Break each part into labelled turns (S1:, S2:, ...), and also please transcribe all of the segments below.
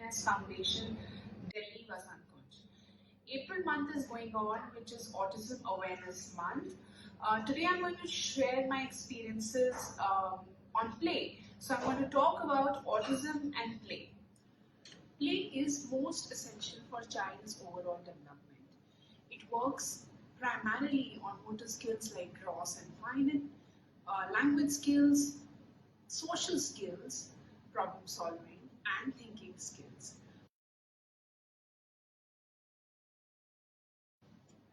S1: Wellness Foundation, Delhi, Vasantkunj. April month is going on, which is Autism Awareness Month. Today I'm going to share my experiences on play. So I'm going to talk about autism and play. Play is most essential for a child's overall development. It works primarily on motor skills like gross and fine, language skills, social skills, problem solving, and thinking skills.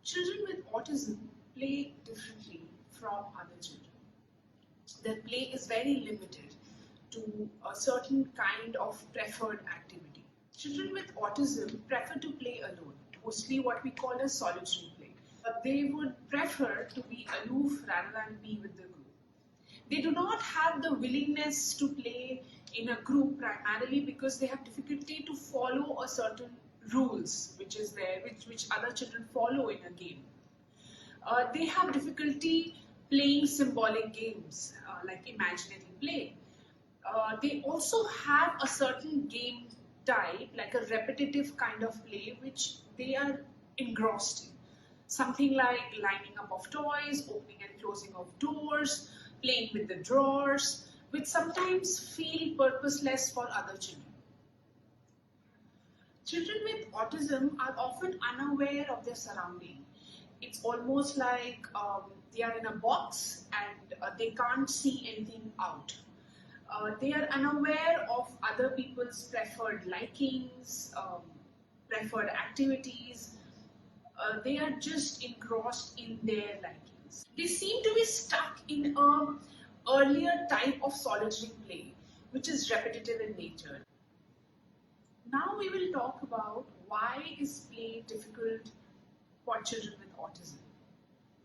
S1: Children with autism play differently from other children. Their play is very limited to a certain kind of preferred activity. Children with autism prefer to play alone, mostly what we call a solitary play. They would prefer to be aloof rather than be with the group. They do not have the willingness to play in a group primarily because they have difficulty to follow a certain rules which is there, which other children follow in a game. They have difficulty playing symbolic games like imaginary play. They also have a certain game type, like a repetitive kind of play, which they are engrossed in. Something like lining up of toys, opening and closing of doors, playing with the drawers, which sometimes feel purposeless for other children. Children with autism are often unaware of their surrounding. It's almost like they are in a box and they can't see anything out. They are unaware of other people's preferred likings, preferred activities. They are just engrossed in their likings. They seem to be stuck in a earlier type of solitary play, which is repetitive in nature. Now we will talk about why is play difficult for children with autism.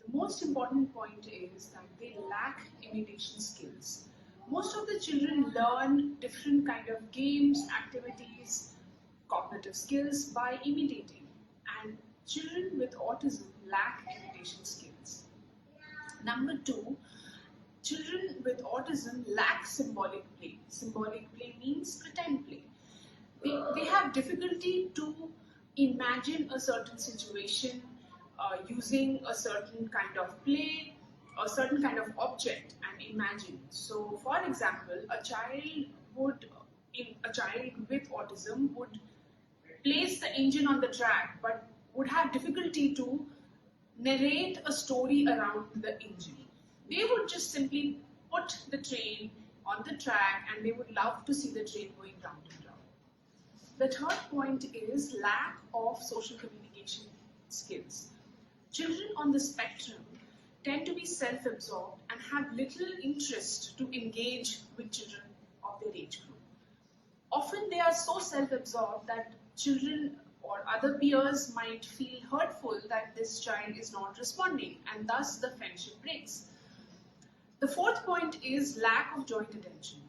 S1: The most important point is that they lack imitation skills. Most of the children learn different kind of games, activities, cognitive skills by imitating, and children with autism lack imitation skills. Number two, children with autism lack symbolic play. Symbolic play means pretend play. They have difficulty to imagine a certain situation using a certain kind of play, a certain kind of object, and imagine. So, for example, a child with autism would place the engine on the track, but would have difficulty to narrate a story around the engine. They would just simply put the train on the track, and they would love to see the train going round and round. The third point is lack of social communication skills. Children on the spectrum tend to be self-absorbed and have little interest to engage with children of their age group. Often they are so self-absorbed that children or other peers might feel hurtful that this child is not responding, and thus the friendship breaks. The fourth point is lack of joint attention.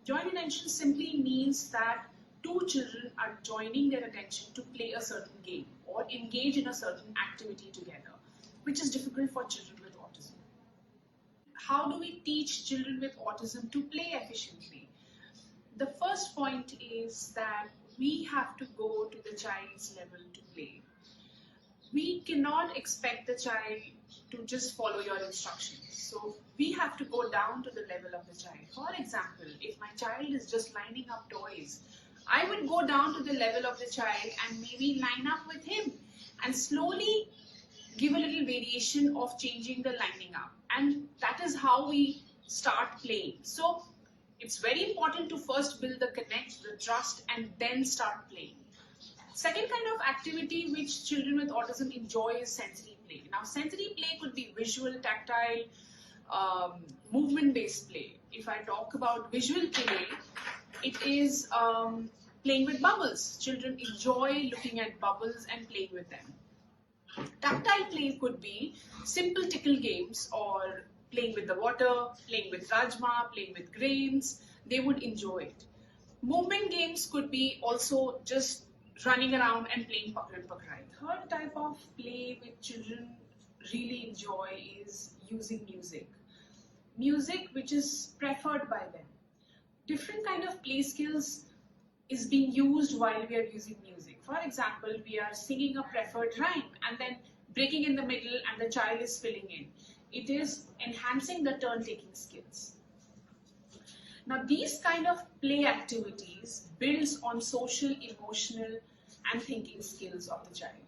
S1: Joint attention simply means that two children are joining their attention to play a certain game or engage in a certain activity together, which is difficult for children with autism. How do we teach children with autism to play efficiently? The first point is that we have to go to the child's level to play. We cannot expect the child to just follow your instructions. So we have to go down to the level of the child. For example, if my child is just lining up toys, I would go down to the level of the child and maybe line up with him and slowly give a little variation of changing the lining up. And that is how we start playing. So it's very important to first build the connect, the trust, and then start playing. Second kind of activity which children with autism enjoy is sensory play. Now, sensory play could be visual, tactile, movement-based play. If I talk about visual play, it is playing with bubbles. Children enjoy looking at bubbles and playing with them. Tactile play could be simple tickle games or playing with the water, playing with rajma, playing with grains. They would enjoy it. Movement games could be also just running around and playing pakran pakrai. Third type of play which children really enjoy is using music. Music which is preferred by them. Different kind of play skills is being used while we are using music. For example, we are singing a preferred rhyme and then breaking in the middle and the child is filling in. It is enhancing the turn-taking skills. Now, these kind of play activities builds on social, emotional, and thinking skills of the child.